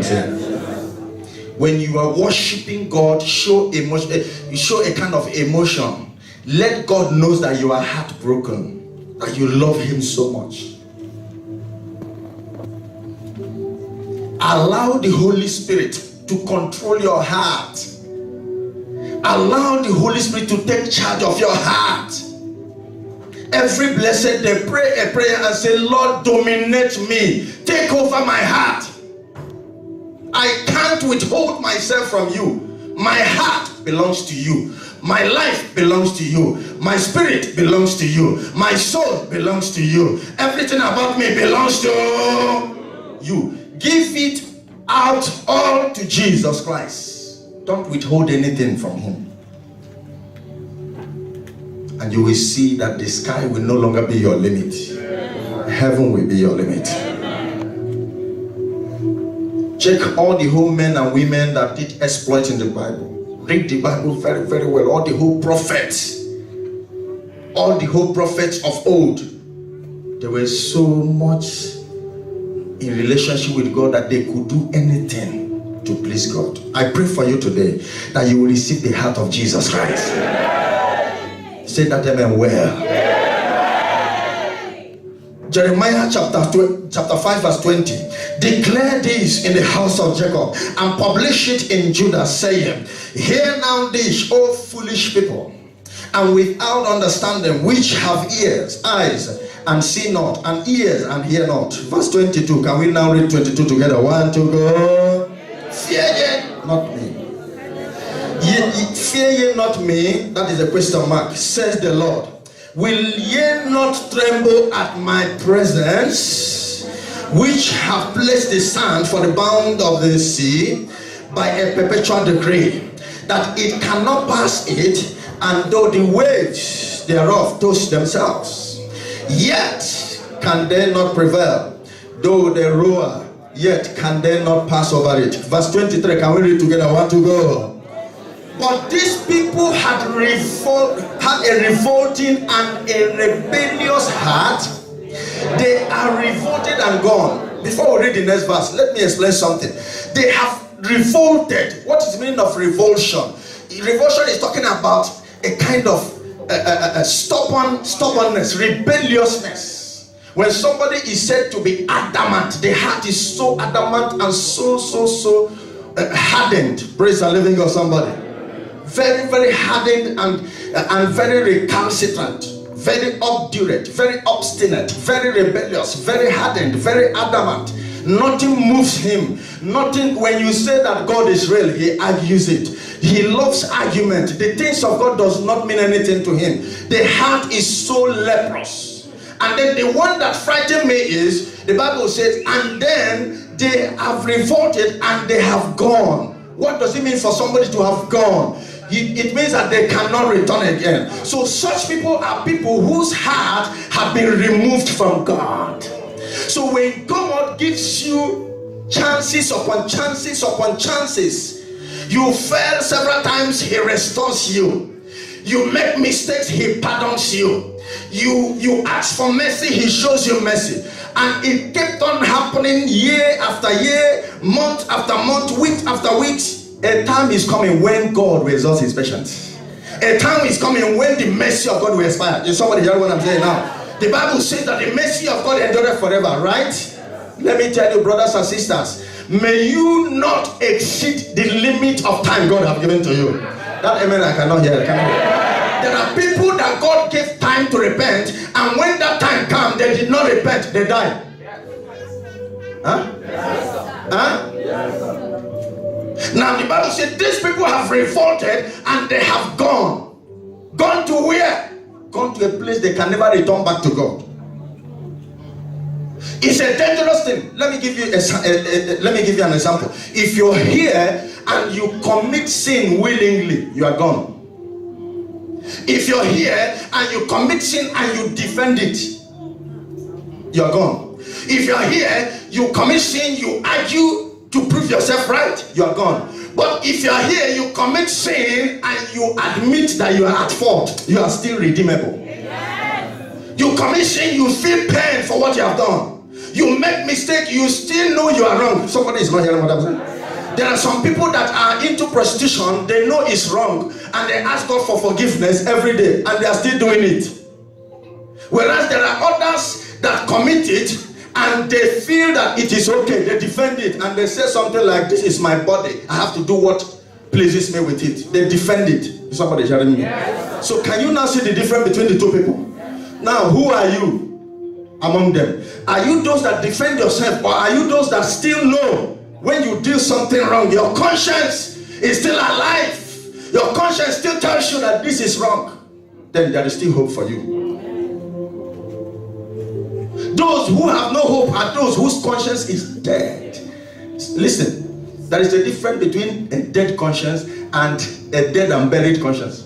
saying? When you are worshiping God, show emotion. You show a kind of emotion. Let God know that you are heartbroken, that you love Him so much. Allow the Holy Spirit to control your heart. Allow the Holy Spirit to take charge of your heart. Every blessed day, pray a prayer and say, Lord, dominate me. Take over my heart. I can't withhold myself from you. My heart belongs to you. My life belongs to you. My spirit belongs to you. My soul belongs to you. Everything about me belongs to you. Give it out all to Jesus Christ. Don't withhold anything from Him. And you will see that the sky will no longer be your limit. Heaven will be your limit. Check all the whole men and women that did exploit in the Bible. Read the Bible very, very well. All the whole prophets. All the whole prophets of old. They were so much in relationship with God that they could do anything to please God. I pray for you today that you will receive the heart of Jesus Christ. Say that amen well. Jeremiah chapter 5 verse 20. Declare this in the house of Jacob and publish it in Judah, saying, hear now this, O foolish people, and without understanding, which have ears, eyes, and see not, and ears, and hear not. Verse 22. Can we now read 22 together? 1, 2, go. Fear ye not me. Fear ye not me. That is a question mark. Says the Lord. Will ye not tremble at my presence, which have placed the sand for the bound of the sea by a perpetual decree, that it cannot pass it, and though the waves thereof toss themselves, yet can they not prevail. Though they roar, yet can they not pass over it. Verse 23, can we read together? 1, 2, go. But these people had a revolting and a rebellious heart. They are revolted and gone. Before we read the next verse, let me explain something. They have revolted. What is the meaning of revulsion? Revulsion is talking about a kind of stubbornness, rebelliousness. When somebody is said to be adamant, the heart is so adamant and so hardened. Praise the living God, somebody. Very, very hardened and very recalcitrant, very obdurate, very obstinate, very rebellious, very hardened, very adamant. Nothing moves him. Nothing. When you say that God is real, he argues it. He loves argument. The things of God does not mean anything to him. The heart is so leprous. And then the one that frightened me is, the Bible says, and then they have revolted and they have gone. What does it mean for somebody to have gone? It means that they cannot return again. So such people are people whose heart have been removed from God. So when God gives you chances upon chances upon chances, you fail several times, he restores you. You make mistakes, he pardons you. You ask for mercy, he shows you mercy. And it kept on happening year after year, month after month, week after week. A time is coming when God will exhaust his patience. A time is coming when the mercy of God will expire. Is somebody hearing what I'm saying now? The Bible says that the mercy of God endureth forever, right? Let me tell you, brothers and sisters, may you not exceed the limit of time God has given to you. That amen I cannot hear. There are people that God gave time to repent, and when that time comes, they did not repent, they died. Now the Bible said these people have revolted and they have gone. Gone to where? Gone to a place they can never return back to God. It's a dangerous thing. Let me give you an example. If you're here and you commit sin willingly, you are gone. If you're here and you commit sin and you defend it, you're gone. If you're here, you commit sin, you argue to prove yourself right, you are gone. But if you are here, you commit sin and you admit that you are at fault, you are still redeemable. Yes. You commit sin, you feel pain for what you have done. You make mistake, you still know you are wrong. Somebody is not hearing what I'm saying. There are some people that are into prostitution, they know it's wrong, and they ask God for forgiveness every day, and they are still doing it. Whereas there are others that commit it, and they feel that it is okay. They defend it, and they say something like, this is my body, I have to do what pleases me with it. They defend it. Is somebody hearing me? Yes. So can you now see the difference between the two people? Now, who are you among them? Are you those that defend yourself, or are you those that still know when you do something wrong, your conscience is still alive, your conscience still tells you that this is wrong? Then there is still hope for you. Those who have no hope are those whose conscience is dead. Listen, there is a difference between a dead conscience and a dead and buried conscience.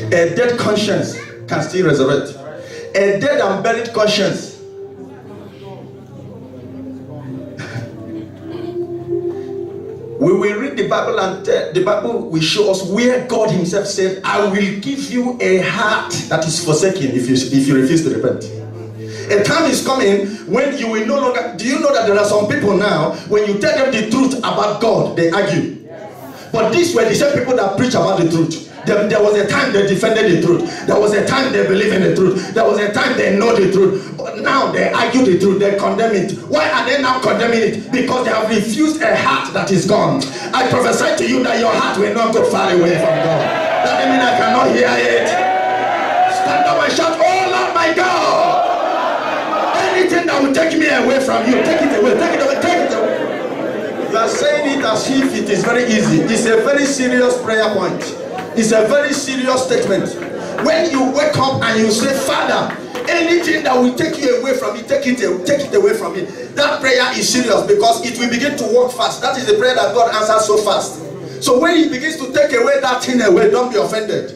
A dead conscience can still resurrect. A dead and buried conscience, we will read the Bible, and the Bible will show us where God himself said, I will give you a heart that is forsaken if you refuse to repent. A time is coming when you will no longer. Do you know that there are some people now, when you tell them the truth about God, they argue? But these were the same people that preach about the truth. There was a time they defended the truth. There was a time they believe in the truth. There was a time they know the truth. But now they argue the truth. They condemn it. Why are they now condemning it? Because they have refused a heart that is gone. I prophesy to you that your heart will not go far away from God. That doesn't mean I cannot hear it. Stand up and shout, oh Lord my God. Anything that will take me away from you, take it away, take it away, take it away. You are saying it as if it is very easy. It's a very serious prayer point. It's a very serious statement. When you wake up and you say, Father, anything that will take you away from me, take it away from me. That prayer is serious because it will begin to work fast. That is the prayer that God answers so fast. So when he begins to take away that thing away, don't be offended.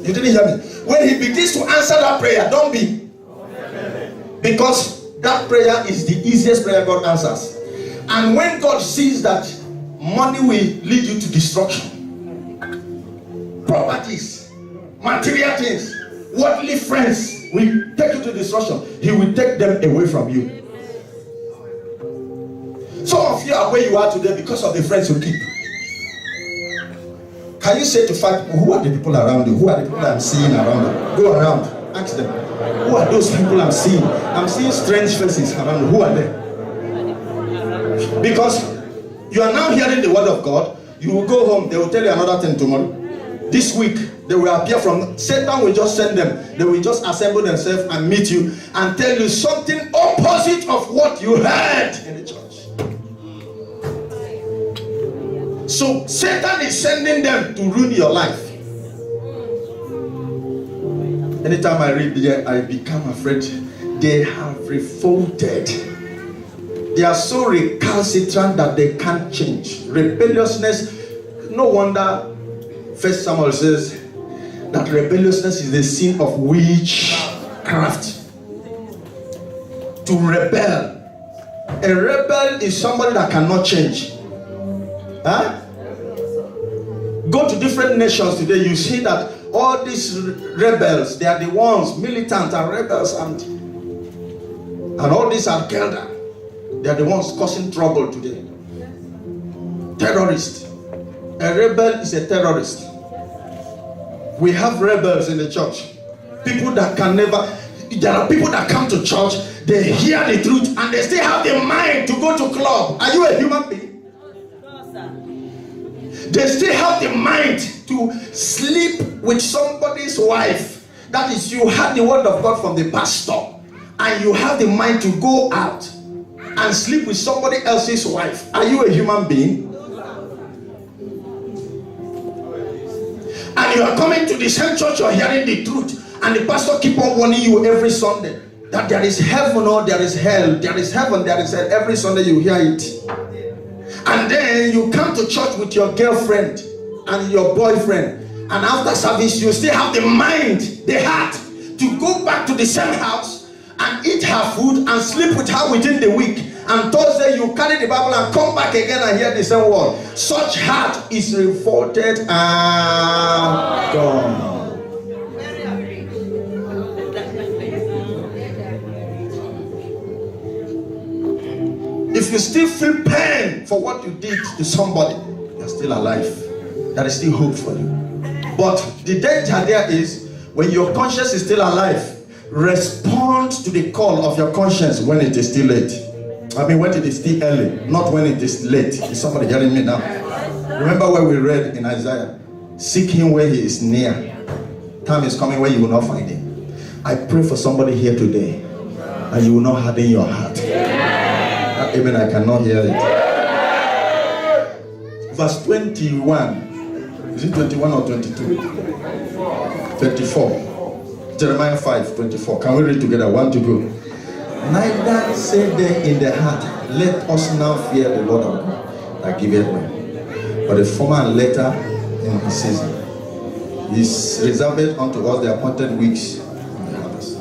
You didn't hear me? When he begins to answer that prayer, don't be. Because that prayer is the easiest prayer God answers. And when God sees that money will lead you to destruction, properties, material things, worldly friends will take you to destruction, he will take them away from you. Some of you are where you are today because of the friends you keep. Can you say to 5 people, who are the people around you? Who are the people I'm seeing around you? Go around, ask them, who are those people I'm seeing? I'm seeing strange faces around you. Who are they? Because you are now hearing the word of God. You will go home, they will tell you another thing tomorrow. This week, they will appear from, Satan will just send them. They will just assemble themselves and meet you and tell you something opposite of what you heard in the church. So Satan is sending them to ruin your life. Anytime I read there, I become afraid. They have revolted. They are so recalcitrant that they can't change. Rebelliousness, no wonder First Samuel says that rebelliousness is the sin of witchcraft. To rebel. A rebel is somebody that cannot change. Huh? Go to different nations today, you see that all these rebels, they are the ones, militant and rebels and all these are killed. They are the ones causing trouble today. Terrorists. A rebel is a terrorist. We have rebels in the church. People that can never. There are people that come to church, they hear the truth, and they still have the mind to go to club. Are you a human being? No, sir. They still have the mind to sleep with somebody's wife. That is, you have the word of God from the pastor, and you have the mind to go out and sleep with somebody else's wife. Are you a human being? And you are coming to the same church, you are hearing the truth, and the pastor keep on warning you every Sunday that there is heaven or there is hell, there is heaven, there is hell. Every Sunday you hear it. And then you come to church with your girlfriend and your boyfriend, and after service you still have the mind, the heart to go back to the same house and eat her food and sleep with her within the week. And Thursday you carry the Bible and come back again and hear the same word. Such heart is revolted and gone. if you still feel pain for what you did to somebody, you're still alive. There is still hope for you. But the danger there is, when your conscience is still alive, respond to the call of your conscience when it is still late. I mean, when it is still early, not when it is late. Is somebody hearing me now? Remember where we read in Isaiah, seek him where he is near. Time is coming when you will not find him. I pray for somebody here today that you will not harden your heart. Amen. I cannot hear it. Verse 21. Is it 21 or 22? 24. Jeremiah 5:24. Can we read together? 1 to go. Neither say they in their heart, let us now fear the Lord our God that giveth man. But the former and later in his season is reserved unto us the appointed weeks and the harvest.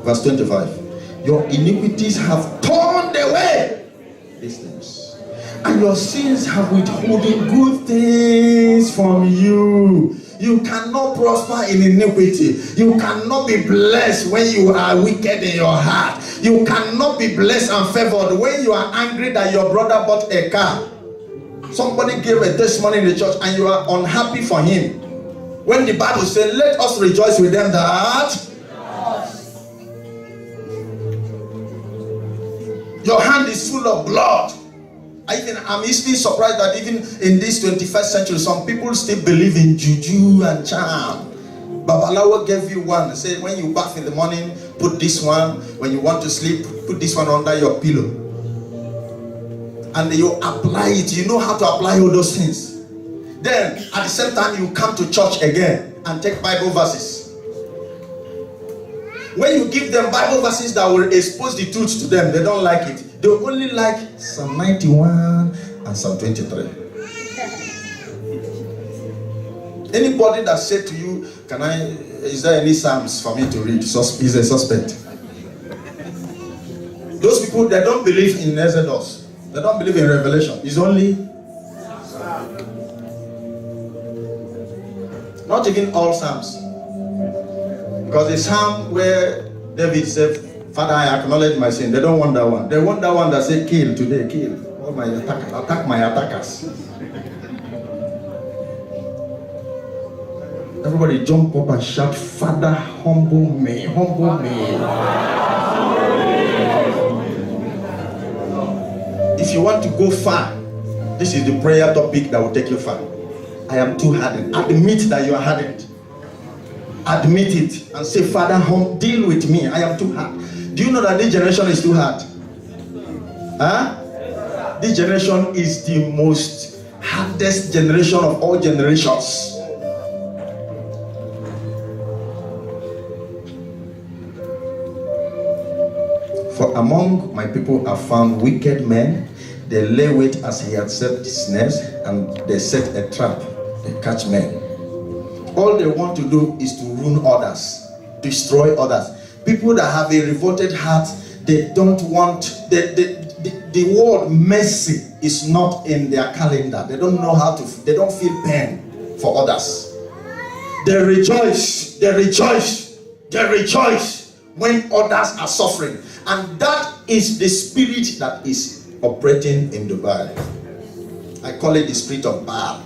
Verse 25. Your iniquities have turned away these things, and your sins have withholding good things from you. You cannot prosper in iniquity. You cannot be blessed when you are wicked in your heart. You cannot be blessed and favored when you are angry that your brother bought a car. Somebody gave a testimony in the church and you are unhappy for him. When the Bible says, let us rejoice with them that your hand is full of blood. I'm easily surprised that even in this 21st century, some people still believe in juju and charm. Babalawo gave you one. Say, when you bath in the morning, put this one. When you want to sleep, put this one under your pillow. And you apply it. You know how to apply all those things. Then, at the same time, you come to church again and take Bible verses. When you give them Bible verses that will expose the truth to them, they don't like it. They only like Psalm 91 and Psalm 23. Anybody that said to you, is there any Psalms for me to read? Is a suspect. Those people, they don't believe in Exodus. They don't believe in Revelation. It's only not even all Psalms. Because the Psalm where David said, Father, I acknowledge my sin. They don't want that one. They want that one that say, kill today, kill. All my attackers, attack my attackers. Everybody jump up and shout, Father, humble me, humble me. If you want to go far, this is the prayer topic that will take you far. I am too hardened. Admit that you are hardened. Admit it and say, Father, deal with me. I am too hard. Do you know that this generation is too hard? Huh? This generation is the most hardest generation of all generations. For among my people are found wicked men. They lay wait as he had set snares, and they set a trap. They catch men. All they want to do is to ruin others, destroy others. People that have a revolted heart, they don't want, the word mercy is not in their calendar. They don't know how to, they don't feel pain for others. They rejoice when others are suffering. And that is the spirit that is operating in Dubai. I call it the spirit of Baal.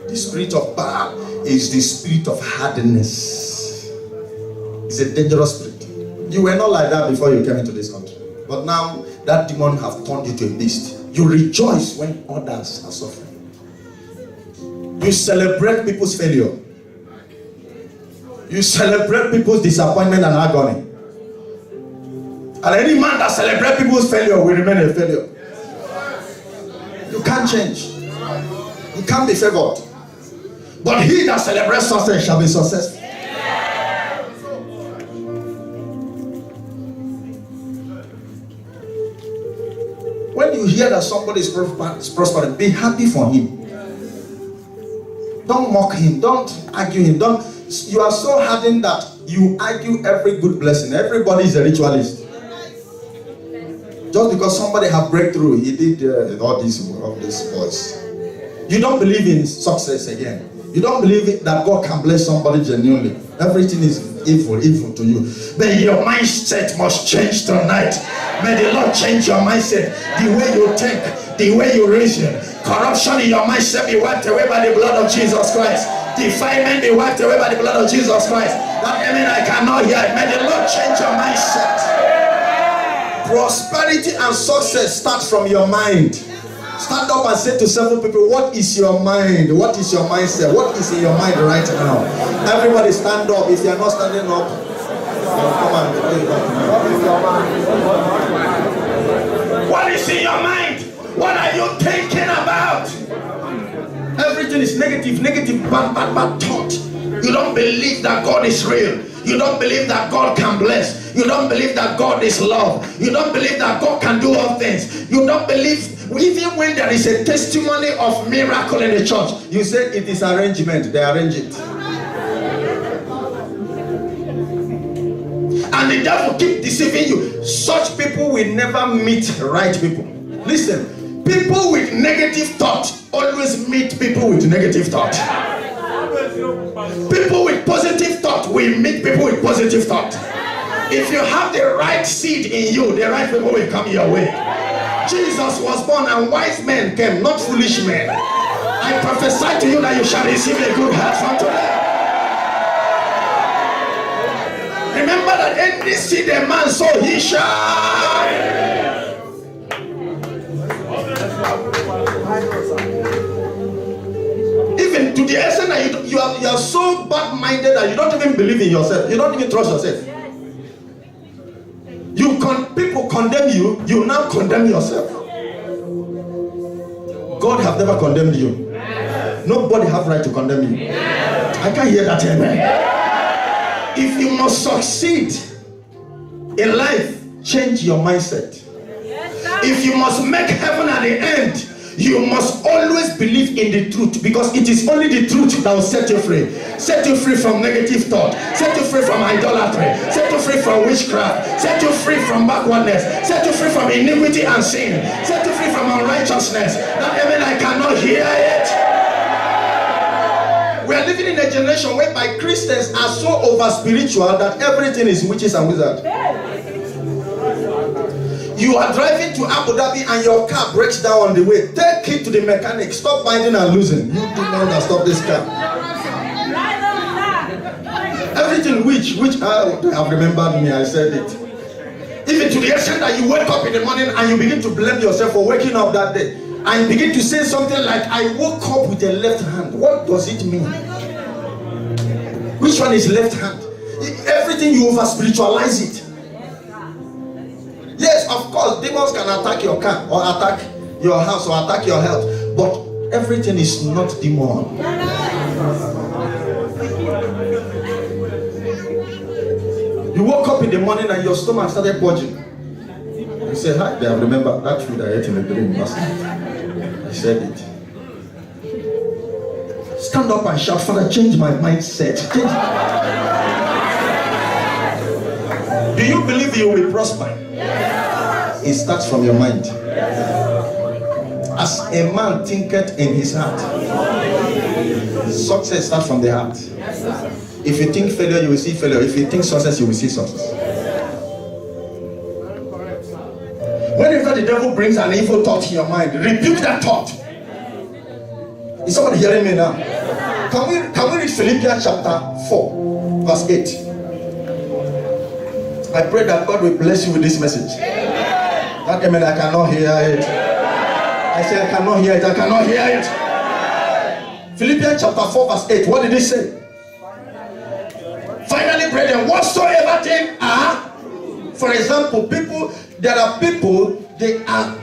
The spirit of Baal is the spirit of hardness. It's a dangerous spirit. You were not like that before you came into this country. But now that demon have turned you to a beast. You rejoice when others are suffering. You celebrate people's failure. You celebrate people's disappointment and agony. And any man that celebrates people's failure will remain a failure. You can't change. You can't be favored. But he that celebrates success shall be successful. When you hear that somebody is prospering, be happy for him. Don't mock him. Don't argue him. You are so hardened that you argue every good blessing. Everybody is a ritualist. Just because somebody have breakthrough, he did all these boys. You don't believe in success again. You don't believe that God can bless somebody genuinely. Everything is evil to you. But your mindset must change tonight. May the Lord change your mindset. The way you think, the way you reason. Corruption in your mindset be wiped away by the blood of Jesus Christ. Defilement be wiped away by the blood of Jesus Christ. That amen I cannot hear. May the Lord change your mindset. Prosperity and success start from your mind. Stand up and say to several people, what is your mind? What is your mindset? What is in your mind right now? Everybody stand up. If you are not standing up, come on. What is in your mind? What are you thinking about? Everything is negative, bad thought. You don't believe that God is real. You don't believe that God can bless. You don't believe that God is love. You don't believe that God can do all things. You don't believe, even when there is a testimony of miracle in the church, you say it is arrangement. They arrange it. And the devil keep deceiving you. Such people will never meet right people. Listen, people with negative thought always meet people with negative thought. People with positive thought will meet people with positive thought. If you have the right seed in you, the right people will come your way. Jesus was born and wise men came, not foolish men. I prophesy to you that you shall receive a good heart from today. Remember that any seed a man sow, he shall. Even to the extent that you are so bad-minded that you don't even believe in yourself. You don't even trust yourself. People condemn you, you now condemn yourself. God have never condemned you. Nobody have right to condemn you. I can't hear that amen. If you must succeed in life, change your mindset. If you must make heaven at the end, you must always believe in the truth, because it is only the truth that will set you free. Set you free from negative thought. Set you free from idolatry. Set you free from witchcraft. Set you free from backwardness. Set you free from iniquity and sin. Set you free from unrighteousness. That amen I cannot hear it. We are living in a generation whereby Christians are so over spiritual that everything is witches and wizards. You are driving to Abu Dhabi and your car breaks down on the way. Take it to the mechanic. Stop binding and losing. You do not stop this car. Everything which have remembered me, I said it. Even to the extent that you wake up in the morning and you begin to blame yourself for waking up that day. And you begin to say something like, I woke up with the left hand. What does it mean? Which one is left hand? Everything you over spiritualize it. Yes, of course, demons can attack your car or attack your house or attack your health, but everything is not demon. You woke up in the morning and your stomach started purging. You say, hi, I remember that food I ate in the dream last night. I said it. Stand up and shout, Father, change my mindset. Do you believe you will prosper? It starts from your mind. As a man thinketh in his heart, success starts from the heart. If you think failure, you will see failure. If you think success, you will see success. Whenever the devil brings an evil thought in your mind, rebuke that thought. Is somebody hearing me now? Can we read Philippians chapter 4, verse 8? I pray that God will bless you with this message. That amen, I cannot hear it. I said I cannot hear it. I cannot hear it. Philippians chapter 4 verse 8. What did he say? Finally, brethren, whatsoever things are. For example, there are people, they are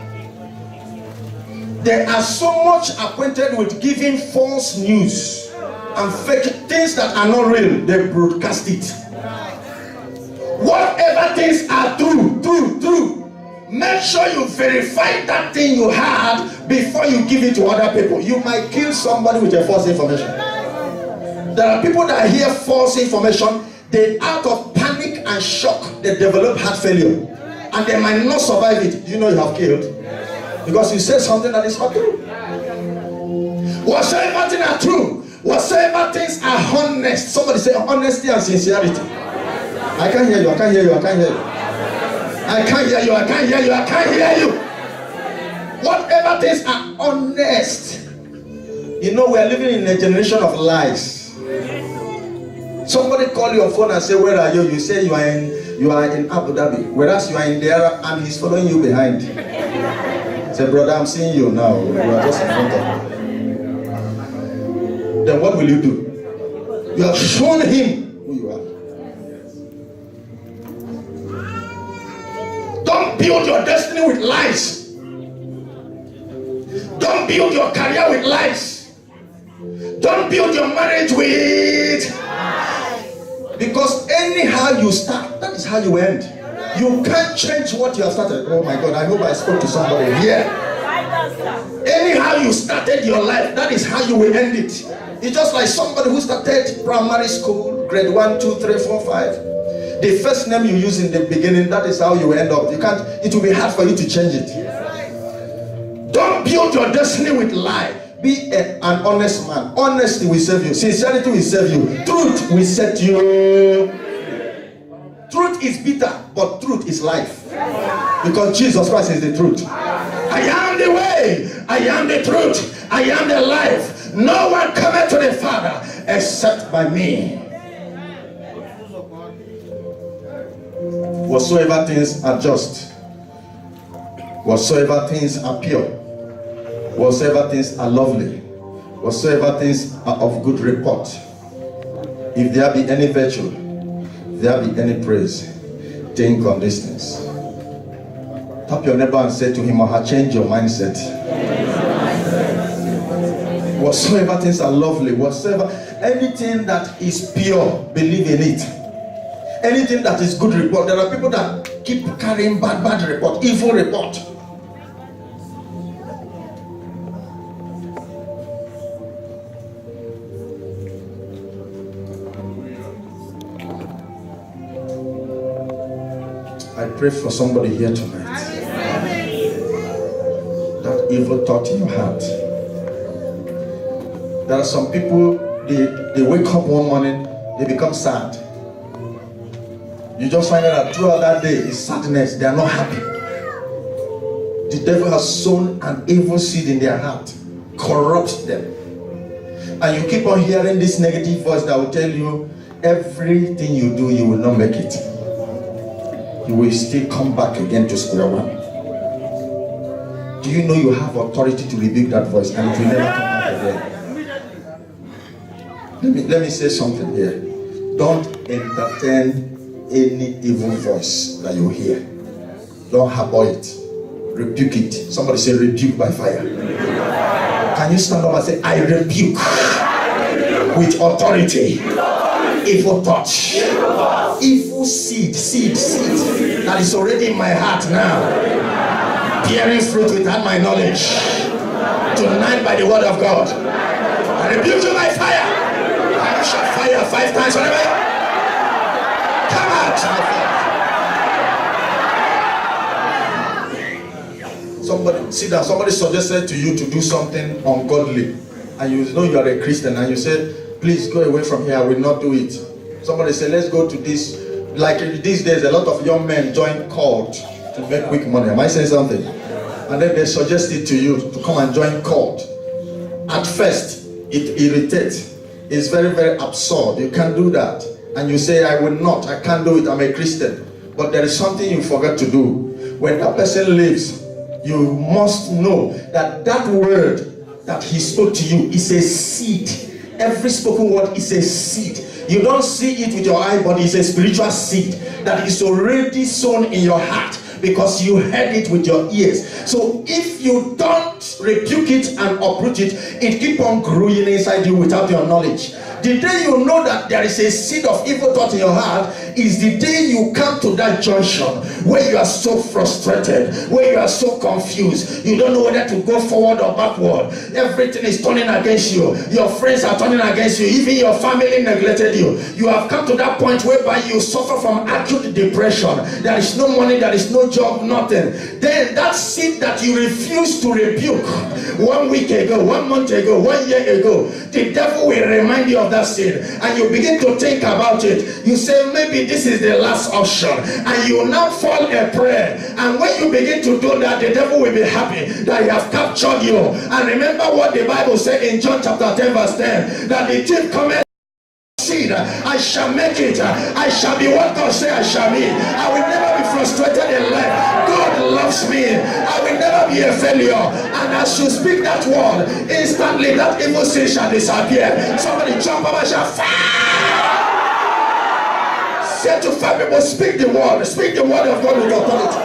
so much acquainted with giving false news and fake things that are not real. They broadcast it. Whatever things are true. Make sure you verify that thing you had before you give it to other people. You might kill somebody with a false information. There are people that hear false information, they out of panic and shock, they develop heart failure. And they might not survive it. You know you have killed. Because you say something that is not true. Whatsoever things are true, whatsoever things are honest. Somebody say honesty and sincerity. I can't hear you. I can't hear you. I can't hear you. I can't hear you. I can't hear you. I can't hear you. Whatever things are honest. You know, we are living in a generation of lies. Somebody call your phone and say, where are you? You say you are in Abu Dhabi, whereas you are in there and he's following you behind. Say, brother, I'm seeing you now. You are just in front of me. Then what will you do? You have shown him who you are. Don't build your destiny with lies. Don't build your career with lies. Don't build your marriage with... Because anyhow you start, that is how you end. You can't change what you have started. Oh my God, I hope I spoke to somebody here. Anyhow you started your life, that is how you will end it. It's just like somebody who started primary school, grade 1, 2, 3, 4, 5. The first name you use in the beginning, that is how you will end up. You can't, it will be hard for you to change it. Don't build your destiny with lie. Be an honest man. Honesty will save you. Sincerity will save you. Truth will set you. Truth is bitter, but truth is life. Because Jesus Christ is the truth. I am the way. I am the truth. I am the life. No one cometh to the Father except by me. Whatsoever things are just, whatsoever things are pure, whatsoever things are lovely, whatsoever things are of good report, if there be any virtue, if there be any praise, think on these things. Tap your neighbor and say to him or her, change your mindset. Whatsoever things are lovely, whatsoever, anything that is pure, believe in it. Anything that is good report. There are people that keep carrying bad report, evil report. I pray for somebody here tonight. That evil thought in your heart. There are some people, they wake up one morning, they become sad. You just find out that throughout that day is sadness. They are not happy. The devil has sown an evil seed in their heart, corrupts them. And you keep on hearing this negative voice that will tell you everything you do, you will not make it. You will still come back again to square one. Do you know you have authority to rebuke that voice and it will never come back again? Let me say something here. Don't entertain any evil voice that you hear. Don't harbor it. Rebuke it. Somebody say rebuke by fire. Can you stand up and say, I rebuke with authority evil touch, evil seed that is already in my heart now, bearing fruit without my knowledge. Tonight by the word of God, I rebuke you by fire. I shall fire 5 times whatever. Come out. Somebody sit down. Somebody suggested to you to do something ungodly, and you know you are a Christian, and you said, please go away from here, I will not do it. Somebody said, let's go to this. Like these days, a lot of young men join cult to make quick money. Am I saying something? And then they suggested to you to come and join cult. At first, it irritates. It's very, very absurd. You can't do that. And you say, I will not, I can't do it, I'm a Christian. But there is something you forgot to do. When that person leaves, you must know that that word that he spoke to you is a seed. Every spoken word is a seed. You don't see it with your eye, but it's a spiritual seed that is already sown in your heart because you heard it with your ears. So if you don't rebuke it and uproot it, it keeps on growing inside you without your knowledge. The day you know that there is a seed of evil thought in your heart is the day you come to that junction where you are so frustrated, where you are so confused. You don't know whether to go forward or backward. Everything is turning against you. Your friends are turning against you. Even your family neglected you. You have come to that point whereby you suffer from acute depression. There is no money, there is no job, nothing. Then that seed that you refuse to rebuke 1 week ago, 1 month ago, 1 year ago, the devil will remind you of that seed, and you begin to think about it. You say, maybe this is the last option, and you now fall a prey. And when you begin to do that, the devil will be happy that he has captured you. And remember what the Bible said in John chapter 10 verse 10, that the thief cometh seed, I shall make it, I shall be what God say I shall be. I will never be frustrated in life. God loves me. I will never be a failure. And as you speak that word, instantly that evil seed shall disappear. Somebody jump up and shall fire. Say to 5 people, speak the word. Speak the word of God with authority.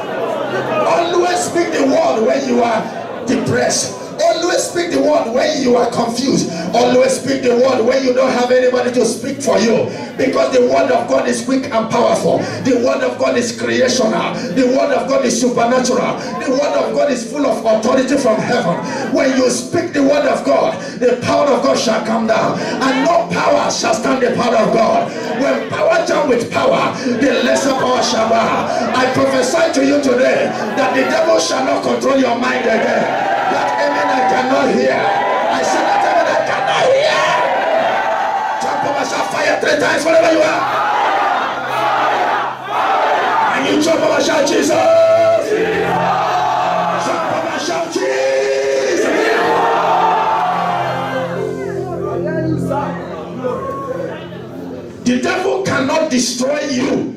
Always speak the word when you are depressed. Always speak the word when you are confused. Always speak the word when you don't have anybody to speak for you. Because the word of God is quick and powerful. The word of God is creational. The word of God is supernatural. The word of God is full of authority from heaven. When you speak the word of God, the power of God shall come down. And no power shall stand the power of God. When power joins with power, the lesser power shall bow. I prophesy to you today that the devil shall not control your mind again. That amen I cannot hear. I said that amen I cannot hear. Jump up and shout fire 3 times wherever you are. And you jump up and shout Jesus. Jump up and shout Jesus. The devil cannot destroy you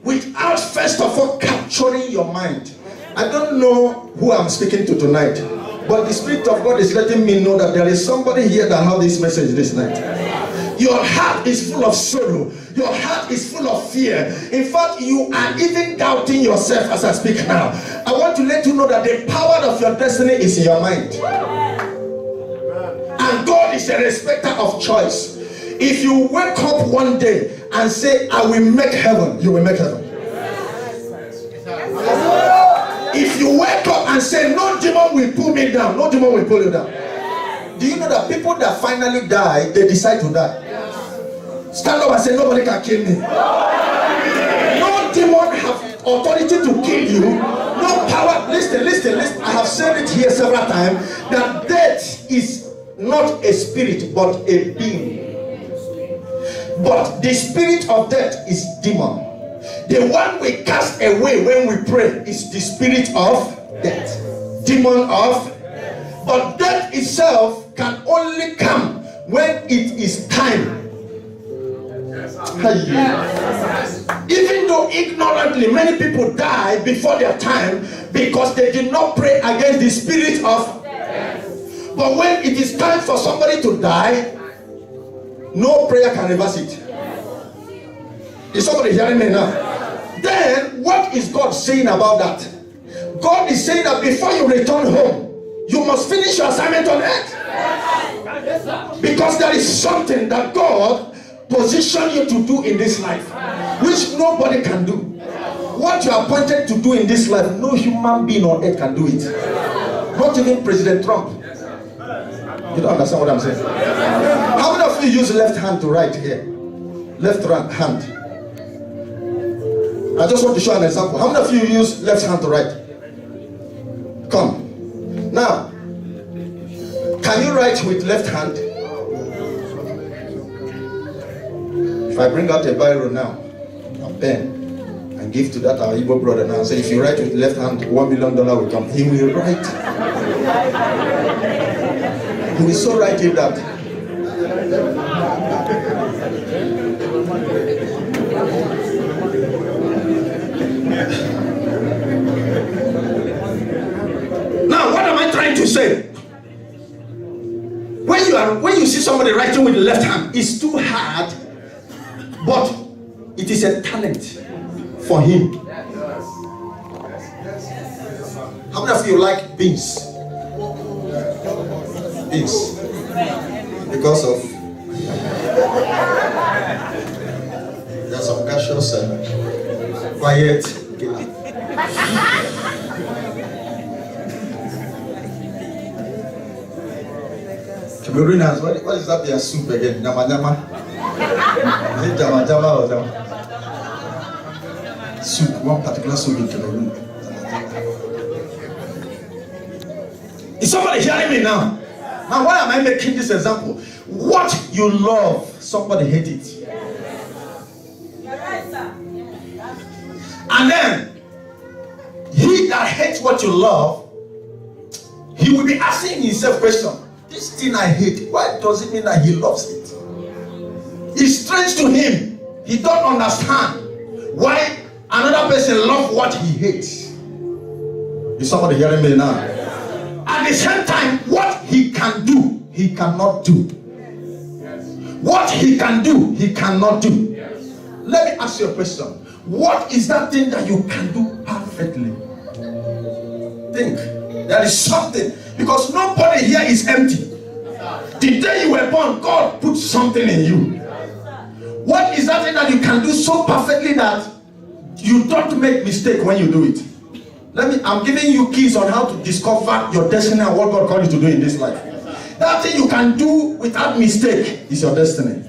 without first of all capturing your mind. I don't know who I'm speaking to tonight, but the Spirit of God is letting me know that there is somebody here that has this message this night. Your heart is full of sorrow. Your heart is full of fear. In fact, you are even doubting yourself as I speak now. I want to let you know that the power of your destiny is in your mind. And God is a respecter of choice. If you wake up one day and say, I will make heaven, you will make heaven. If you wake up and say, no demon will pull me down, no demon will pull you down. Do you know that people that finally die, they decide to die? Stand up and say, nobody can kill me. No demon have authority to kill you. No power. Listen. I have said it here several times that death is not a spirit but a being. But the spirit of death is demon. The one we cast away when we pray is the spirit of death. Demon of. But death itself can only come when it is time. Even though ignorantly many people die before their time because they did not pray against the spirit of death. But when it is time for somebody to die, no prayer can reverse it. Is somebody hearing me now? Then what is God saying about that? God is saying that before you return home, you must finish your assignment on earth. Because there is something that God positioned you to do in this life, which nobody can do. What you are appointed to do in this life, no human being on earth can do it. Not even President Trump. You don't understand what I'm saying? How many of you use left hand to write here? Left hand. I just want to show an example. How many of you use left hand to write? Come. Now, can you write with left hand? If I bring out a biro now, a pen, and give to that our Igbo brother now, and say, if you write with left hand, $1 million will come. He will write. He will so write it that. Now, what am I trying to say? When you see somebody writing with the left hand, it's too hard, but it is a talent for him. How many of you like beans? Beans. Because of there's some gaseous quiet. Cameroonians, what is that their soup again? Nyama nyama? Is it jama jama or jama? Soup, one particular soup in Cameroon. Is somebody hearing me now? Now, why am I making this example? What you love, somebody hate it. And then, he that hates what you love, he will be asking himself question. This thing I hate, why does it mean that he loves it? It's strange to him. He don't understand why another person loves what he hates. Is somebody hearing me now? At the same time, what he can do, he cannot do. What he can do, he cannot do. Let me ask you a question. What is that thing that you can do perfectly? Think. There is something. Because nobody here is empty. The day you were born, God put something in you. What is that thing that you can do so perfectly that you don't make mistake when you do it? I'm giving you keys on how to discover your destiny and what God called you to do in this life. That thing you can do without mistake is your destiny.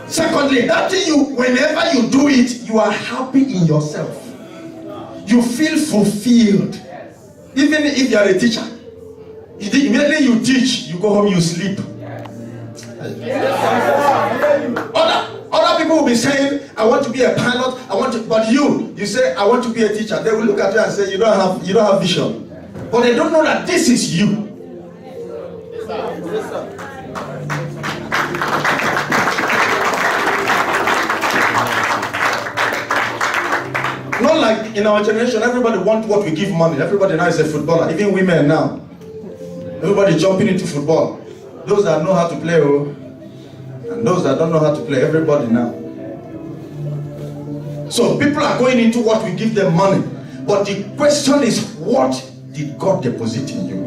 Secondly, that thing whenever you do it, you are happy in yourself. You feel fulfilled. Even if you are a teacher, immediately you teach, you go home, you sleep. Other people will be saying, I want to be a pilot, but you say, I want to be a teacher. They will look at you and say, you don't have vision. But they don't know that this is you. Not like in our generation, everybody wants what we give money. Everybody now is a footballer, even women now. Everybody jumping into football. Those that know how to play, and those that don't know how to play, everybody now. So people are going into what we give them money. But the question is, what did God deposit in you?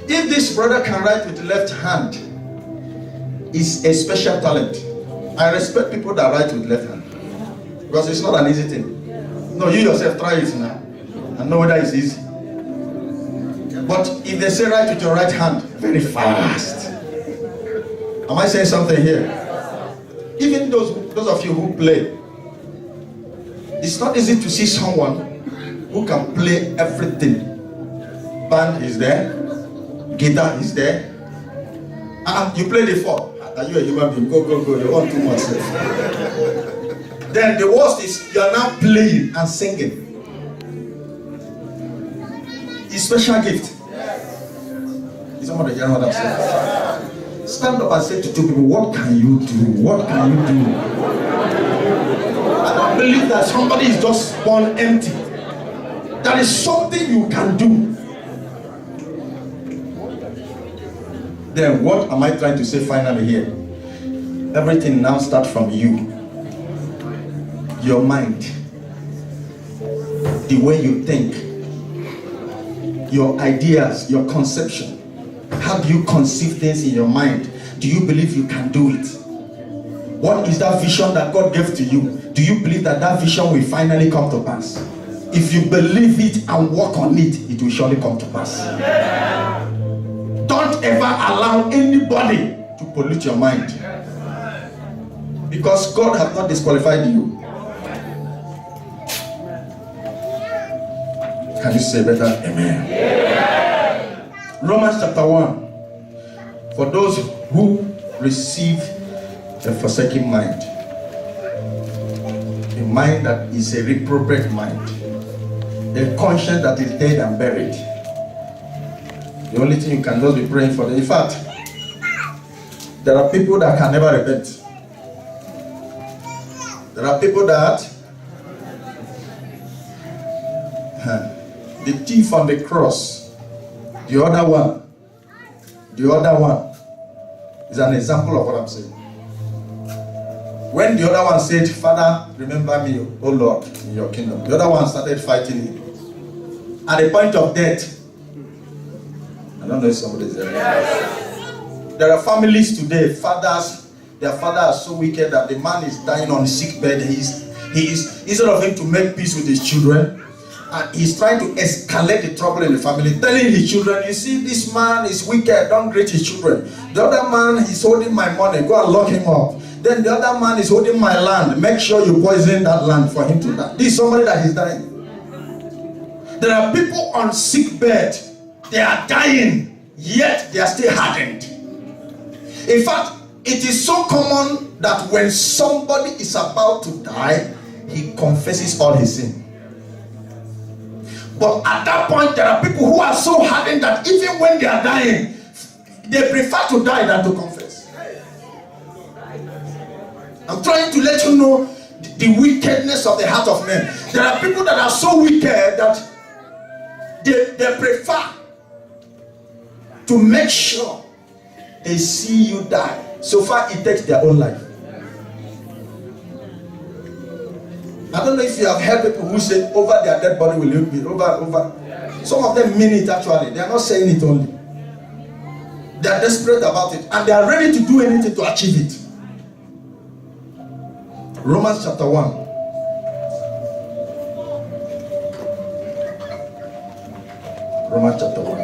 If this brother can write with the left hand, it's a special talent. I respect people that write with left hand. Because it's not an easy thing. No, you yourself try it now and know whether it's easy. But if they say write with your right hand, very fast. Am I saying something here? Even those of you who play, it's not easy to see someone who can play everything. Band is there, guitar is there. You play the four. Are you a human being? Go. You want too much. Then the worst is you are now playing and singing. It's special gift. Is somebody hearing what I'm saying? Stand up and say to two people, what can you do? What can you do? I don't believe that somebody is just born empty. There is something you can do. Then what am I trying to say finally here? Everything now starts from you. Your mind. The way you think. Your ideas, your conception. How do you conceive things in your mind? Do you believe you can do it? What is that vision that God gave to you? Do you believe that vision will finally come to pass? If you believe it and work on it, it will surely come to pass. Don't ever allow anybody to pollute your mind. Because God has not disqualified you. Can you say better? Amen. Romans chapter 1. For those who receive a forsaken mind, a mind that is a reprobate mind, a conscience that is dead and buried. The only thing you can just be praying for them. In fact, there are people that can never repent. There are people that the thief on the cross, the other one is an example of what I'm saying. When the other one said, Father, remember me, O Lord, in your kingdom, the other one started fighting him. At the point of death, I don't know if somebody is there. Yes. There are families today, fathers, their father are so wicked that the man is dying on a sick bed. He's instead of him to make peace with his children, he's trying to escalate the trouble in the family, telling his children, you see, this man is wicked, don't greet his children. The other man is holding my money, go and lock him up. Then the other man is holding my land. Make sure you poison that land for him to die. This is somebody that is dying. There are people on sick bed. They are dying, yet they are still hardened. In fact, it is so common that when somebody is about to die, he confesses all his sin. But at that point, there are people who are so hardened that even when they are dying, they prefer to die than to confess. I'm trying to let you know the wickedness of the heart of men. There are people that are so wicked that they prefer to make sure they see you die. So far, it takes their own life. I don't know if you have heard people who say over their dead body will be over. Some of them mean it actually. They are not saying it only. They are desperate about it and they are ready to do anything to achieve it. Romans chapter 1. Romans chapter 1.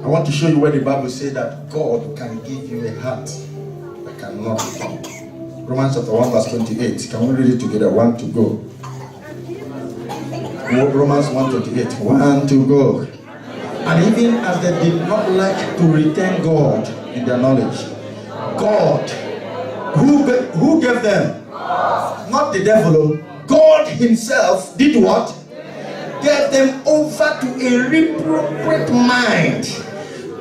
I want to show you where the Bible says that God can give you a heart that cannot be. Romans chapter 1 verse 28. Can we read it together? 1 to go. Romans 1:28. 1 to go. And even as they did not like to retain God in their knowledge, God, who gave them? Not the devil. God himself did what? Gave them over to a reprobate mind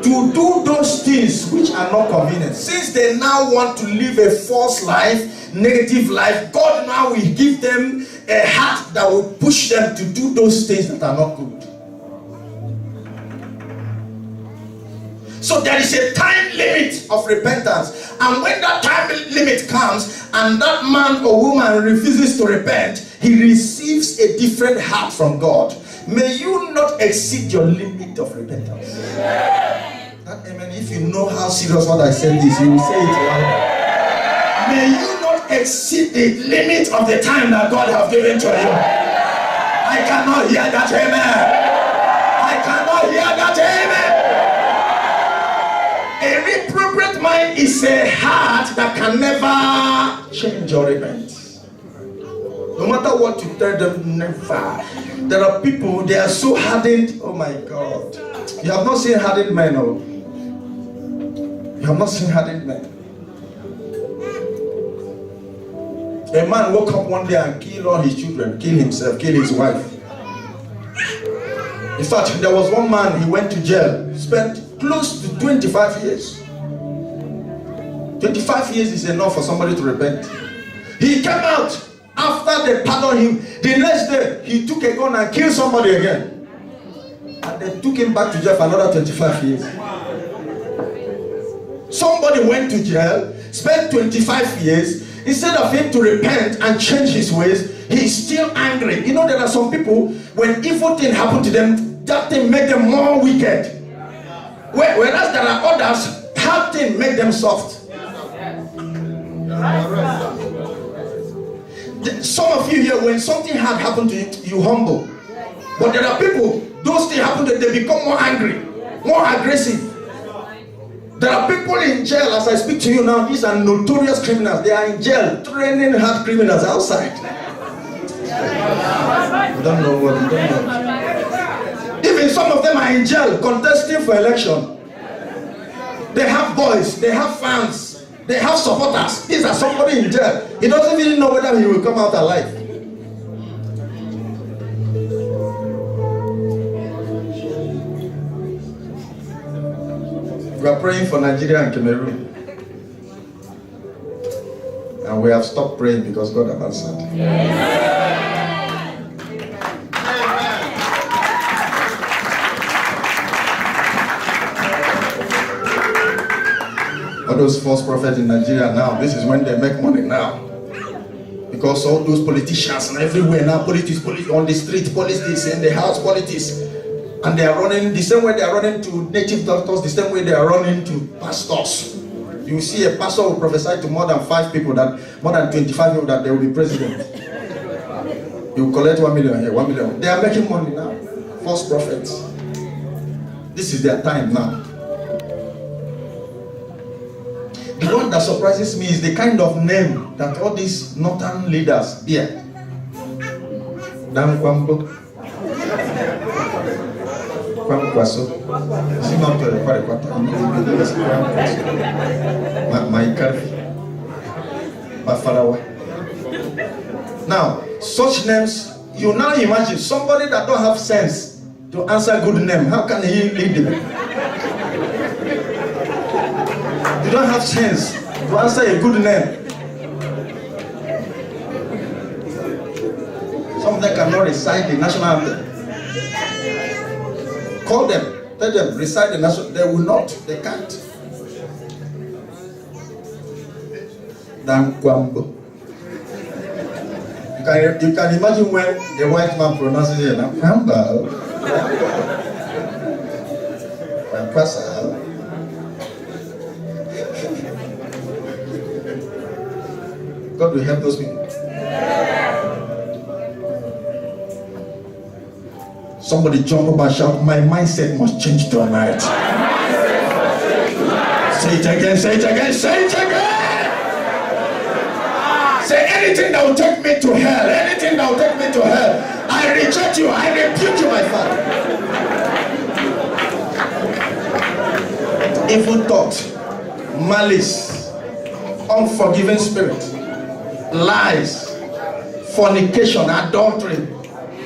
to do those things which are not convenient. Since they now want to live a false life, negative life, God now will give them a heart that will push them to do those things that are not good. So there is a time limit of repentance, and when that time limit comes and that man or woman refuses to repent, he receives a different heart from God. May you not exceed your limit of repentance. That amen. If you know how serious what I said is, you will say it louder. May you not exceed the limit of the time that God has given to you. I cannot hear that amen. I cannot hear that amen. A reprobate mind is a heart that can never change or repent. No matter what you tell them, never. There are people, they are so hardened. Oh my God. You have not seen hardened men, oh. You have not seen hardened men. A man woke up one day and killed all his children, killed himself, killed his wife. In fact, there was one man, he went to jail, spent close to 25 years. 25 years is enough for somebody to repent. He came out. After they pardoned him, the next day, he took a gun and killed somebody again. And they took him back to jail for another 25 years. Somebody went to jail, spent 25 years. Instead of him to repent and change his ways, he's still angry. You know, there are some people, when evil thing happen to them, that thing make them more wicked. Whereas there are others, hard thing make them soft. Some of you here, when something hard happened to you, you humble. But there are people, those things happen to them, they become more angry, more aggressive. There are people in jail, as I speak to you now, these are notorious criminals. They are in jail, training hard criminals outside. You don't know what you don't know. Even some of them are in jail, contesting for election. They have boys, they have fans. They have supporters. These are somebody in jail. He doesn't even know whether he will come out alive. We are praying for Nigeria and Cameroon. And we have stopped praying because God has answered. All those false prophets in Nigeria now, this is when they make money now. Because all those politicians and everywhere now, politics on the street, politics in the house, politics. And they are running the same way they are running to native doctors, the same way they are running to pastors. You see a pastor will prophesy to more than 5 people, more than 25 people that they will be president. You collect 1 million here, 1 million. They are making money now. False prophets. This is their time now. The one that surprises me is the kind of name that all these northern leaders bear. Dan Kwambo. Kwamkwaso. My Karfi. Bafarawa. Now, such names, you now imagine somebody that don't have sense to answer good name. How can he lead them? You don't have sense to answer a good name. Some of them cannot recite the national anthem. Call them, tell them, recite the national. They will not, they can't. Dan Kwambo. You can imagine when a white man pronounces it. Kwambo. Kwambo. God will help those people. Somebody jump up and shout, my mindset must change tonight. Say it again, say it again, say it again. Say anything that will take me to hell, anything that will take me to hell, I reject you, I rebuke you, my Father. Evil thought, malice, unforgiving spirit, lies, fornication, adultery,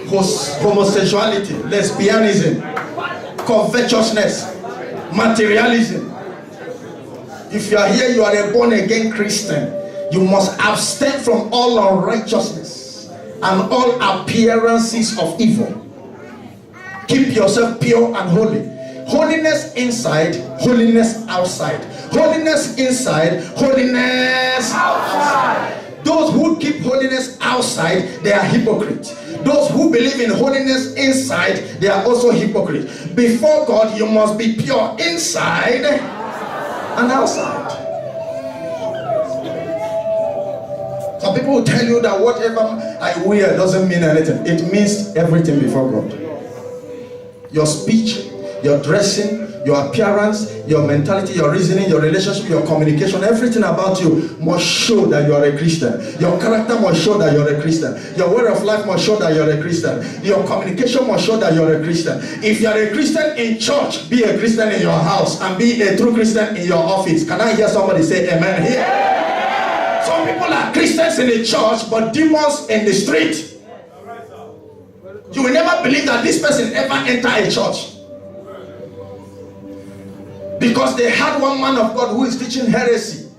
homosexuality, lesbianism, covetousness, materialism. If you are here, you are a born again Christian, you must abstain from all unrighteousness and all appearances of evil. Keep yourself pure and holy. Holiness inside, holiness outside. Holiness inside, holiness outside. Those who keep holiness outside, they are hypocrites. Those who believe in holiness inside, they are also hypocrites. Before God, you must be pure inside and outside. Some people will tell you that whatever I wear doesn't mean anything. It means everything before God. Your speech, your dressing, your appearance, your mentality, your reasoning, your relationship, your communication, everything about you must show that you are a Christian. Your character must show that you're a Christian. Your way of life must show that you're a Christian. Your communication must show that you're a Christian. If you're a Christian in church, be a Christian in your house and be a true Christian in your office. Can I hear somebody say amen here? Some people are Christians in the church but demons in the street. You will never believe that this person ever entered a church. Because they had one man of God who is teaching heresy.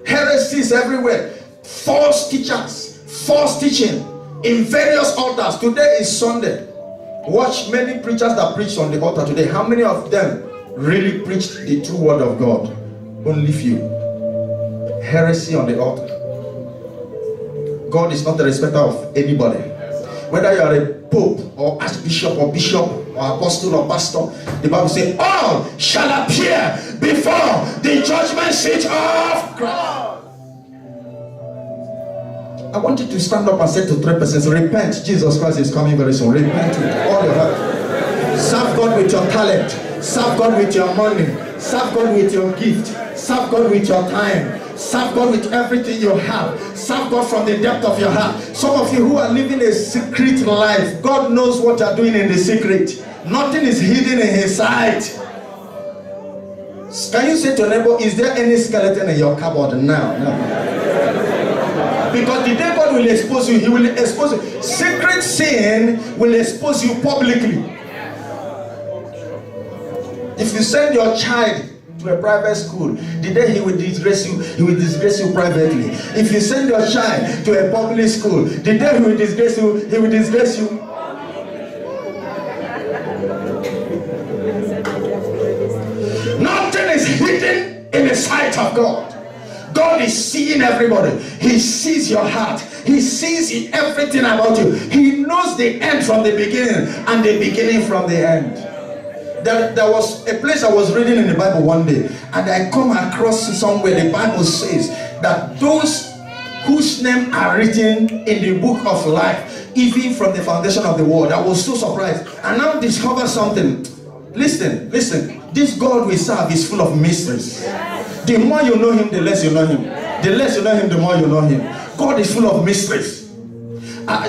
Heresy is everywhere. False teachers, false teaching in various altars. Today is Sunday. Watch many preachers that preach on the altar today. How many of them really preached the true word of God? Only few. Heresy on the altar. God is not a respecter of anybody. Whether you are a pope or archbishop or bishop or apostle or pastor, the Bible says all shall appear before the judgment seat of Christ. I want you to stand up and say to 3 persons, repent, Jesus Christ is coming very soon. Repent with all your heart. Serve God with your talent. Serve God with your money. Serve God with your gift. Serve God with your time. Serve God with everything you have. Serve God from the depth of your heart. Some of you who are living a secret life, God knows what you are doing in the secret. Nothing is hidden in His sight. Can you say to your neighbor, is there any skeleton in your cupboard now? No. Because the day God will expose you, He will expose you. Secret sin will expose you publicly. If you send your child to a private school, the day he will disgrace you, he will disgrace you privately. If you send your child to a public school, the day he will disgrace you, he will disgrace you. Nothing is hidden in the sight of God. God is seeing everybody. He sees your heart. He sees everything about you. He knows the end from the beginning and the beginning from the end. There was a place I was reading in the Bible one day, and I come across somewhere the Bible says that those whose names are written in the book of life, even from the foundation of the world. I was so surprised. And now discover something. Listen. This God we serve is full of mysteries. The more you know him, the less you know him. The less you know him, the more you know him. God is full of mysteries.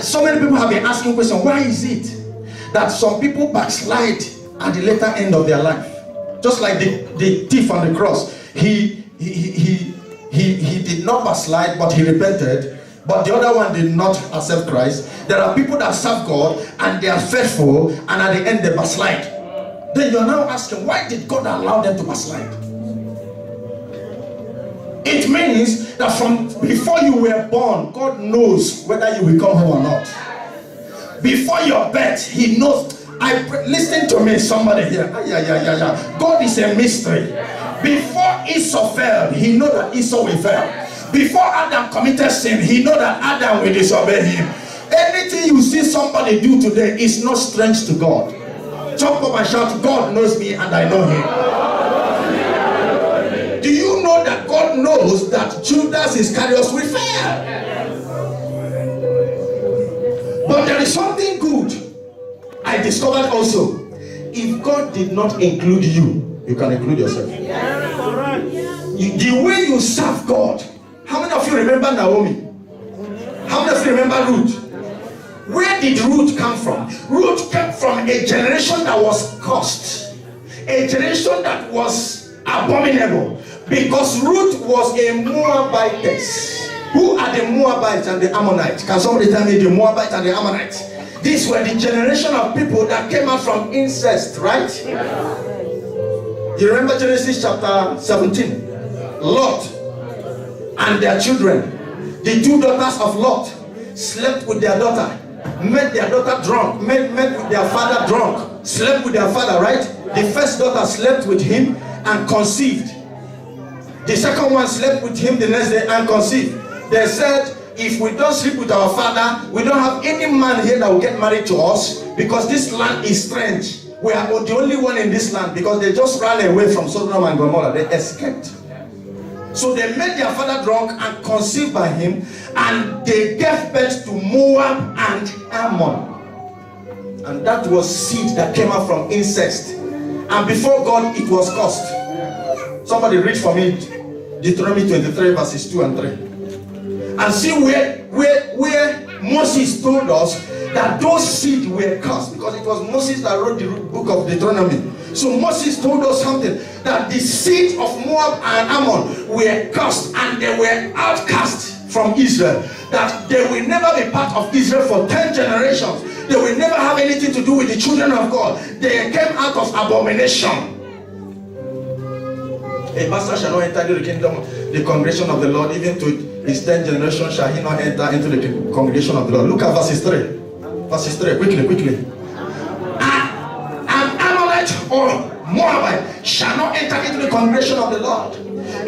So many people have been asking questions. Why is it that some people backslide at the later end of their life? Just like the thief on the cross. He did not backslide, but he repented. But the other one did not accept Christ. There are people that serve God and they are faithful, and at the end they backslide. Then you are now asking, why did God allow them to backslide? It means that from before you were born, God knows whether you will come home or not. Before your birth, he knows. Listen to me, somebody here. God is a mystery. Before Esau fell, he knew that Esau will fail. Before Adam committed sin, he knew that Adam will disobey him. Anything you see somebody do today is not strange to God. Jump up and shout, God knows me and I know him. Do you know that God knows that Judas Iscariot will fail? But there is something good I discovered also. If God did not include you, you can include yourself. The way you serve God. How many of you remember Naomi? How many of you remember Ruth? Where did Ruth come from? Ruth came from a generation that was cursed. A generation that was abominable. Because Ruth was a Moabitess. Who are the Moabites and the Ammonites? Can somebody tell me the Moabites and the Ammonites? These were the generation of people that came out from incest, right? You remember Genesis chapter 17? Lot and their children, the two daughters of Lot, slept with their daughter, made their daughter drunk, met with their father drunk, slept with their father, right? The first daughter slept with him and conceived. The second one slept with him the next day and conceived. They said, if we don't sleep with our father, we don't have any man here that will get married to us, because this land is strange. We are the only one in this land, because they just ran away from Sodom and Gomorrah. They escaped. So they made their father drunk and conceived by him, and they gave birth to Moab and Ammon. And that was seed that came out from incest. And before God, it was cursed. Somebody read for me Deuteronomy 23 verses 2 and 3. And see where Moses told us that those seed were cursed, because it was Moses that wrote the book of Deuteronomy. So Moses told us something, that the seed of Moab and Ammon were cursed, and they were outcast from Israel, that they will never be part of Israel for 10 generations. They will never have anything to do with the children of God. They came out of abomination. A pastor shall not enter the kingdom, the congregation of the Lord, even to his 10th generation shall he not enter into the congregation of the Lord. Look at verses 3. Verses 3, quickly. An Amalek or Moabite shall not enter into the congregation of the Lord.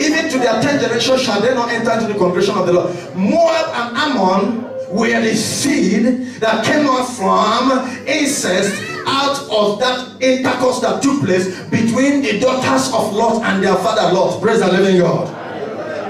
Even to their 10th generation shall they not enter into the congregation of the Lord. Moab and Ammon were the seed that came out from incest, out of that intercourse that took place between the daughters of Lot and their father Lot. Praise the living God.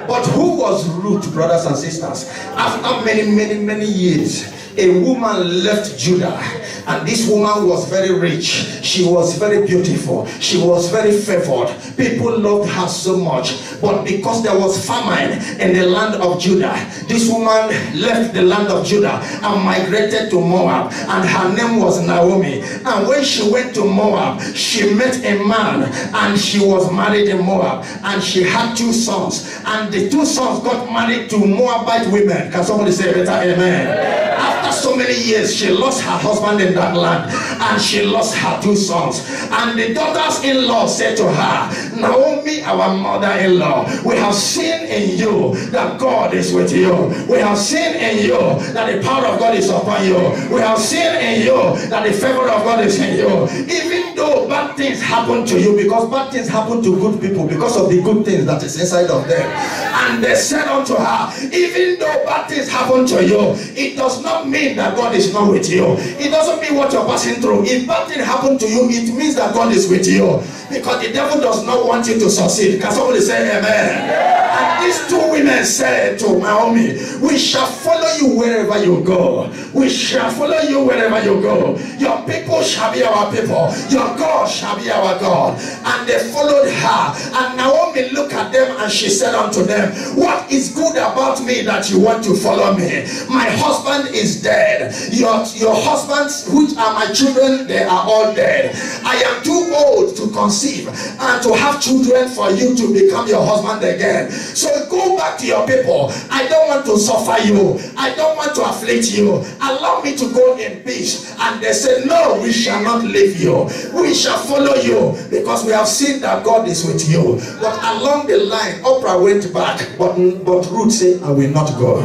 But who was Ruth, brothers and sisters? After many years, a woman left Judah, and this woman was very rich. She was very beautiful. She was very favored. People loved her so much. But because there was famine in the land of Judah, this woman left the land of Judah and migrated to Moab, and her name was Naomi. And when she went to Moab, she met a man, and she was married in Moab, and she had 2 sons, and the 2 sons got married to Moabite women. Can somebody say better amen? After so many years, she lost her husband in that land, and she lost her 2 sons. And the daughters-in-law said to her, Naomi, our mother-in-law, we have seen in you that God is with you. We have seen in you that the power of God is upon you. We have seen in you that the favor of God is in you. Even though bad things happen to you, because bad things happen to good people because of the good things that is inside of them. And they said unto her, even though bad things happen to you, it does not mean that God is not with you. It doesn't mean what you're passing through. If bad things happen to you, it means that God is with you. Because the devil does not want you to succeed. Can somebody say amen? And these two women said to Naomi, we shall follow you wherever you go. We shall follow you wherever you go. Your people shall be our people. Your God shall be our God. And they followed her. And Naomi looked at them and she said unto them, what is good about me that you want to follow me? My husband is dead. Your husbands, which are my children, they are all dead. I am too old to conceive and to have children for you to become your husband again. So go back to your people. I don't want to suffer you. I don't want to afflict you. Allow me to go in peace. And they said, no, we shall not leave you. We shall follow you because we have seen that God is with you. But along the line, Oprah went back, but Ruth said, I will not go.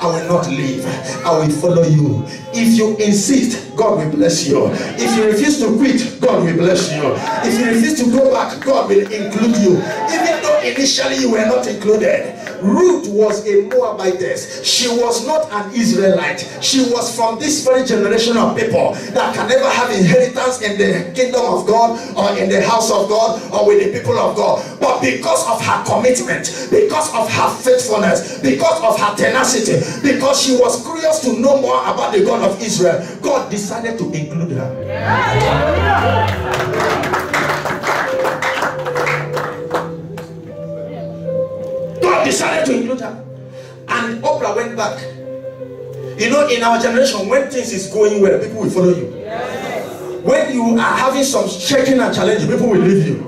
I will not leave. I will follow you. If you insist, God will bless you. If you refuse to quit, God will bless you. If you refuse to go back, God will include you. Even though initially you were not included. Ruth was a Moabitess. She was not an Israelite. She was from this very generation of people that can never have inheritance in the kingdom of God or in the house of God or with the people of God. But because of her commitment, because of her faithfulness, because of her tenacity, because she was curious to know more about the God of Israel, God decided to include her. God decided to include her. And Oprah went back. You know, in our generation, when things is going well, people will follow you. When you are having some shaking and challenges, people will leave you.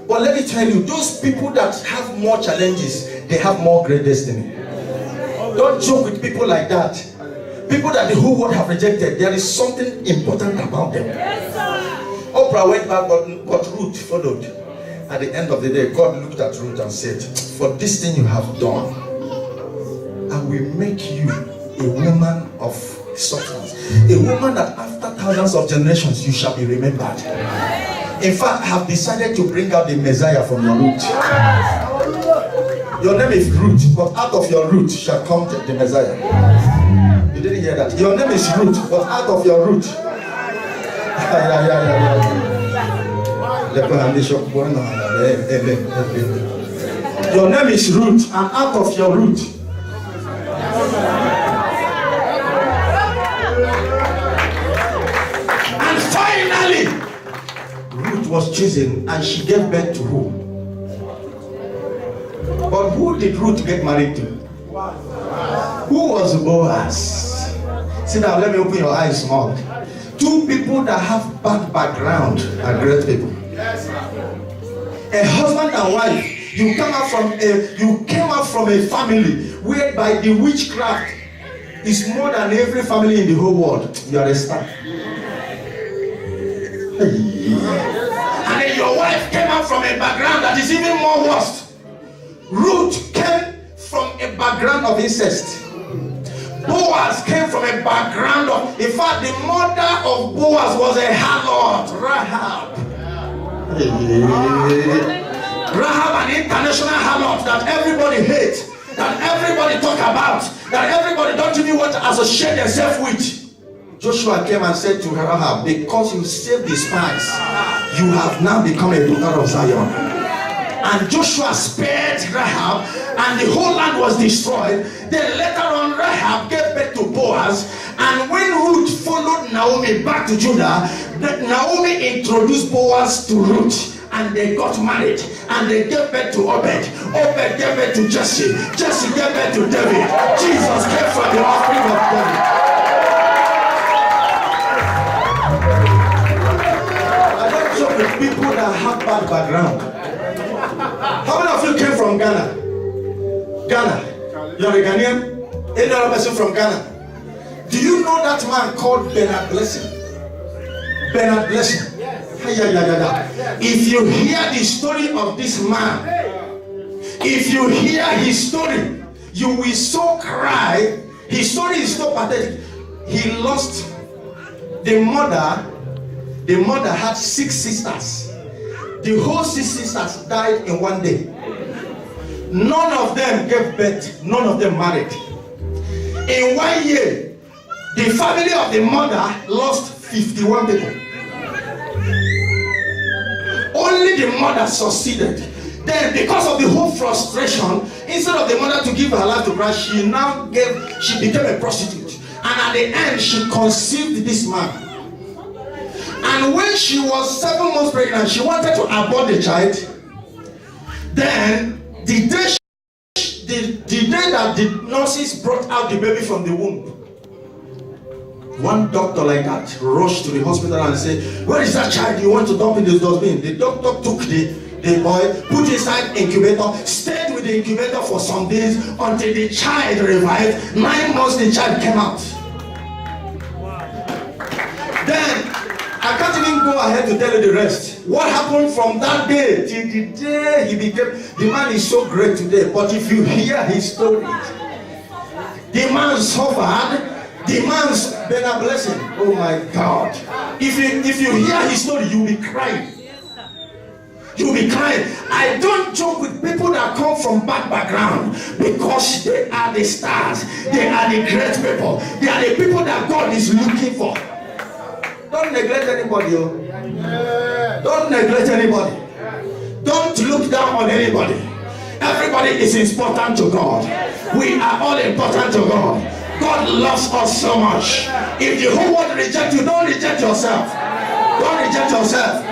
But let me tell you, those people that have more challenges, they have more great destiny. Don't joke with people like that. People that the whole world have rejected, there is something important about them. Oprah went back, but Ruth followed. At the end of the day, God looked at Ruth and said, for this thing you have done, I will make you a woman of substance. A woman that after thousands of generations, you shall be remembered. In fact, I have decided to bring out the Messiah from your root. Your name is Ruth, but out of your root shall come the Messiah. You didn't hear that? Your name is Ruth, but out of your root. Your name is Ruth, and out of your root. And finally, Ruth was chosen, and she gave birth to who? But who did Ruth get married to? Who was Boaz? Sit down, let me open your eyes small. Two people that have bad background are great people. A husband and wife, you came out from a family whereby the witchcraft is more than every family in the whole world. You are a star. And then your wife came out from a background that is even more worse. Ruth came from a background of incest. Boaz came from a background of, in fact, the mother of Boaz was a harlot, Rahab. Rahab, an international harlot that everybody hates, that everybody talk about, that everybody don't even want to associate themselves with. Joshua came and said to Rahab, because you saved the spies, you have now become a daughter of Zion. And Joshua spared Rahab, and the whole land was destroyed. Then later on, Rahab gave birth to Boaz. And when Ruth followed Naomi back to Judah, Naomi introduced Boaz to Ruth. And they got married. And they gave birth to Obed. Obed gave birth to Jesse. Jesse gave birth to David. Jesus came from the offspring of David. I don't joke with people that have bad background. How many of you came from Ghana? Ghana. You're a Ghanaian? Any other person from Ghana? Do you know that man called Bernard Blessing? Bernard Blessing. If you hear the story of this man, if you hear his story, you will so cry. His story is so pathetic. He lost the mother. The mother had 6 sisters. The whole 6 sisters died in one day. None of them gave birth. None of them married. In 1 year, the family of the mother lost 51 people. Only the mother succeeded. Then, because of the whole frustration, instead of the mother to give her life to Christ, she became a prostitute. And at the end, she conceived this man. And when she was 7 months pregnant, she wanted to abort the child. Then, the day that the nurses brought out the baby from the womb, one doctor like that rushed to the hospital and said, "Where is that child you want to dump in this dustbin?" The doctor took the boy, put inside incubator, stayed with the incubator for some days until the child revived. 9 months the child came out. Then I can't even go ahead to tell you the rest. What happened from that day till the day he became, the man is so great today. But if you hear his story, the man suffered, the man's been a blessing. Oh my God. If you hear his story, you'll be crying. You'll be crying. I don't joke with people that come from bad background, because they are the stars. They are the great people. They are the people that God is looking for. Don't neglect anybody. Don't neglect anybody. Don't look down on anybody. Everybody is important to God. We are all important to God. God loves us so much. If the whole world rejects you, don't reject yourself. Don't reject yourself.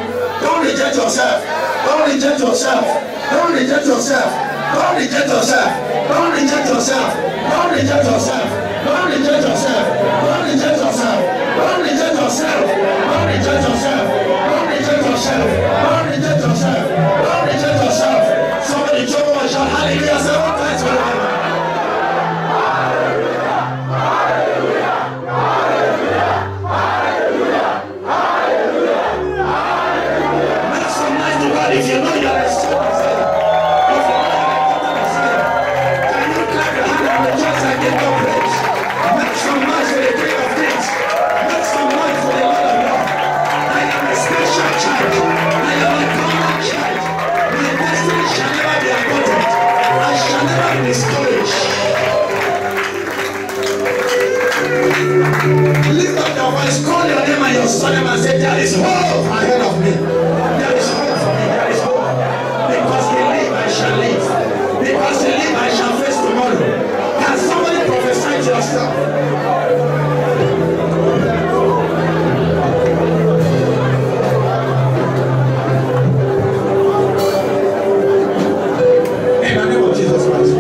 Don't reject yourself. Don't reject yourself. Don't reject yourself. Don't reject yourself. Don't reject yourself. Don't reject yourself. Don't reject yourself. Don't reject yourself. Don't reject yourself. Don't reject yourself. Don't reject yourself. Don't reject yourself. Don't reject yourself. Somebody jump and shout hallelujah 7 times. If you know you're a son of God, if you know you're a daughter of God, can you clap your hand and rejoice and give God praise? Make some noise for the King of Kings. Make some noise for the Lord of Lords. I am a special child. I am a common child. My destiny shall never be aborted. I shall never be discouraged. Lift up your voice, call your name and your surname and say, there is hope ahead of me. There is hope for me. Because he live, I shall live. Because he live, I shall face tomorrow. Can somebody prophesy to yourself? In the name of Jesus Christ.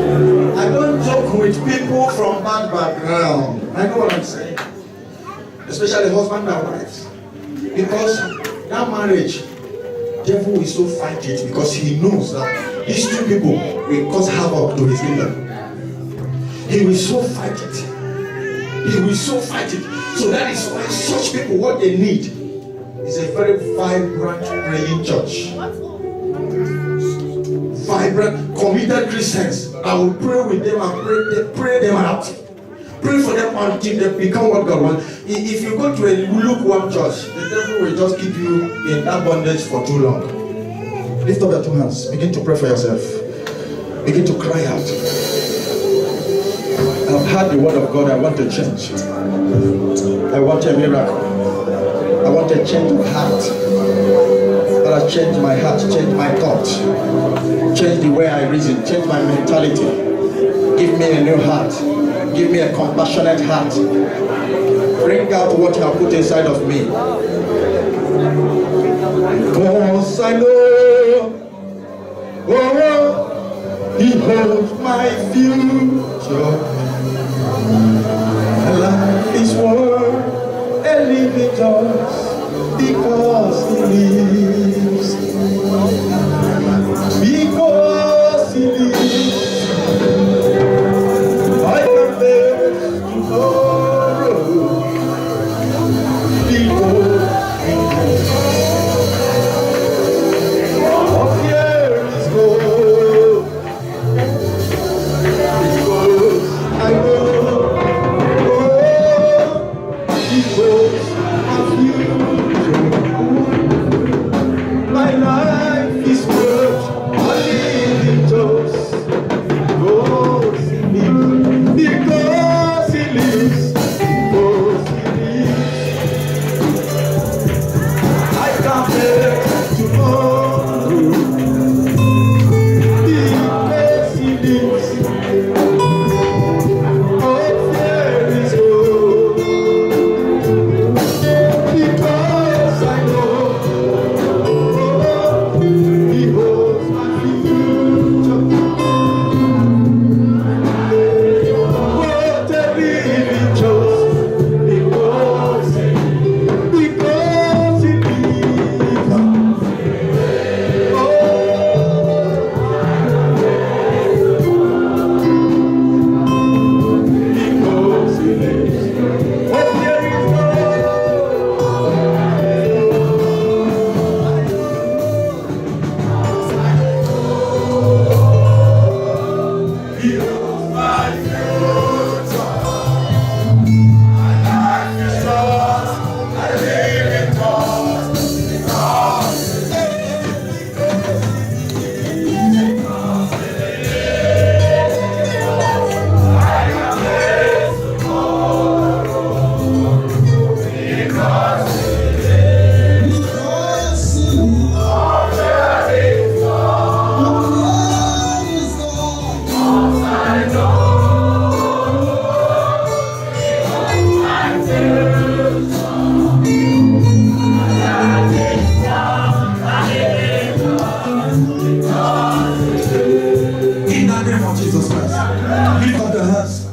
I don't joke with people from bad background. I know what I'm saying. Especially husband and wives. Because that marriage, devil will so fight it, because he knows that these two people will cause havoc to his kingdom. He will so fight it. He will so fight it. So that is why such people, what they need is a very vibrant praying church. Vibrant, committed Christians. I will pray with them and pray them out. Pray for them until they become what God wants. If you go to a lukewarm church, the devil will just keep you in that bondage for too long. Lift up your 2 hands. Begin to pray for yourself. Begin to cry out. I've heard the word of God. I want to change. I want a miracle. I want a change of heart. But I change my heart, change my thoughts, change the way I reason, change my mentality. Give me a new heart. Give me a compassionate heart. Bring out what you have put inside of me. Because I know, He holds my future. Life is worth a living just because He lives. Because He lives. Lift up your hands.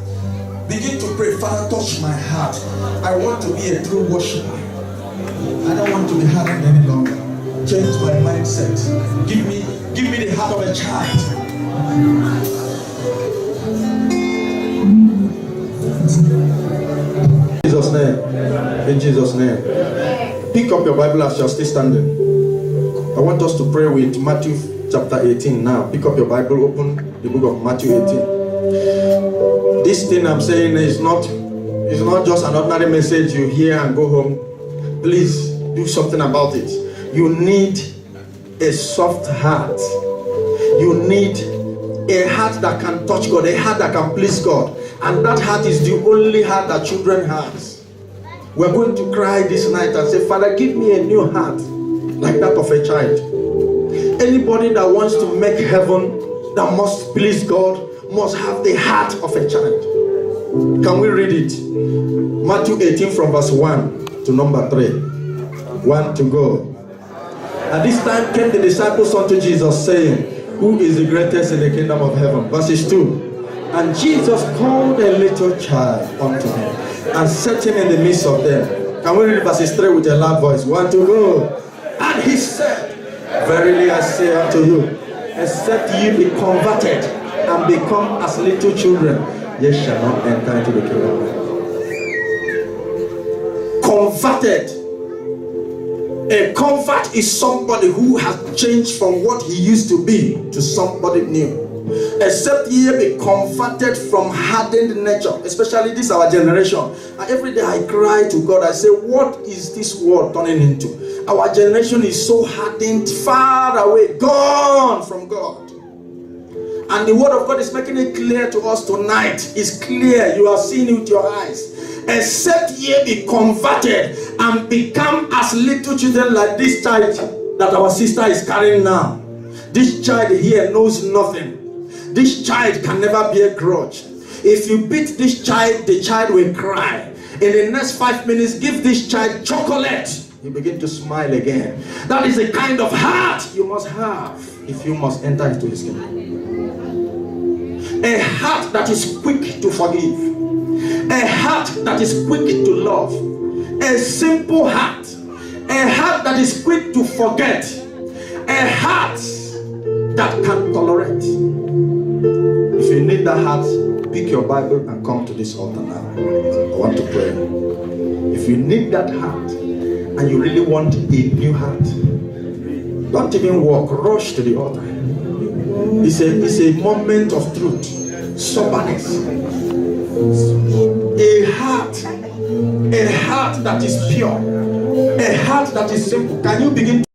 Begin to pray. Father, touch my heart. I want to be a true worshiper. I don't want to be hardened any longer. Change my mindset. Give me the heart of a child. In Jesus' name. In Jesus' name. Pick up your Bible as you're still standing. I want us to pray with Matthew chapter 18 now. Pick up your Bible, open the book of Matthew 18. This thing I'm saying is not just an ordinary message you hear and go home. Please do something about it. You need a soft heart. You need a heart that can touch God, a heart that can please God. And that heart is the only heart that children have. We're going to cry this night and say, Father, give me a new heart like that of a child. Anybody that wants to make heaven, that must please God, must have the heart of a child. Can we read it? Matthew 18 from verse 1 to number 3. 1 to go. At this time came the disciples unto Jesus, saying, who is the greatest in the kingdom of heaven? Verses 2. And Jesus called a little child unto him and set him in the midst of them. Can we read verses 3 with a loud voice? 1 to go. And he said, verily I say unto you, except ye be converted and become as little children, ye shall not enter into the kingdom of heaven. Converted. A convert is somebody who has changed from what he used to be to somebody new. Except ye be converted from hardened nature, especially this our generation. And every day I cry to God, I say, what is this world turning into? Our generation is so hardened, far away, gone from God. And the word of God is making it clear to us tonight. It's clear, you are seeing it with your eyes. Except ye be converted and become as little children, like this child that our sister is carrying now. This child here knows nothing. This child can never be a grudge. If you beat this child, the child will cry. In the next 5 minutes, give this child chocolate. You begin to smile again. That is the kind of heart you must have if you must enter into his kingdom. A heart that is quick to forgive. A heart that is quick to love. A simple heart. A heart that is quick to forget. A heart that can tolerate. If you need that heart, pick your Bible and come to this altar now. I want to pray. If you need that heart and you really want a new heart, don't even walk, rush to the altar. It's a moment of truth, soberness. A heart that is pure, a heart that is simple. Can you begin to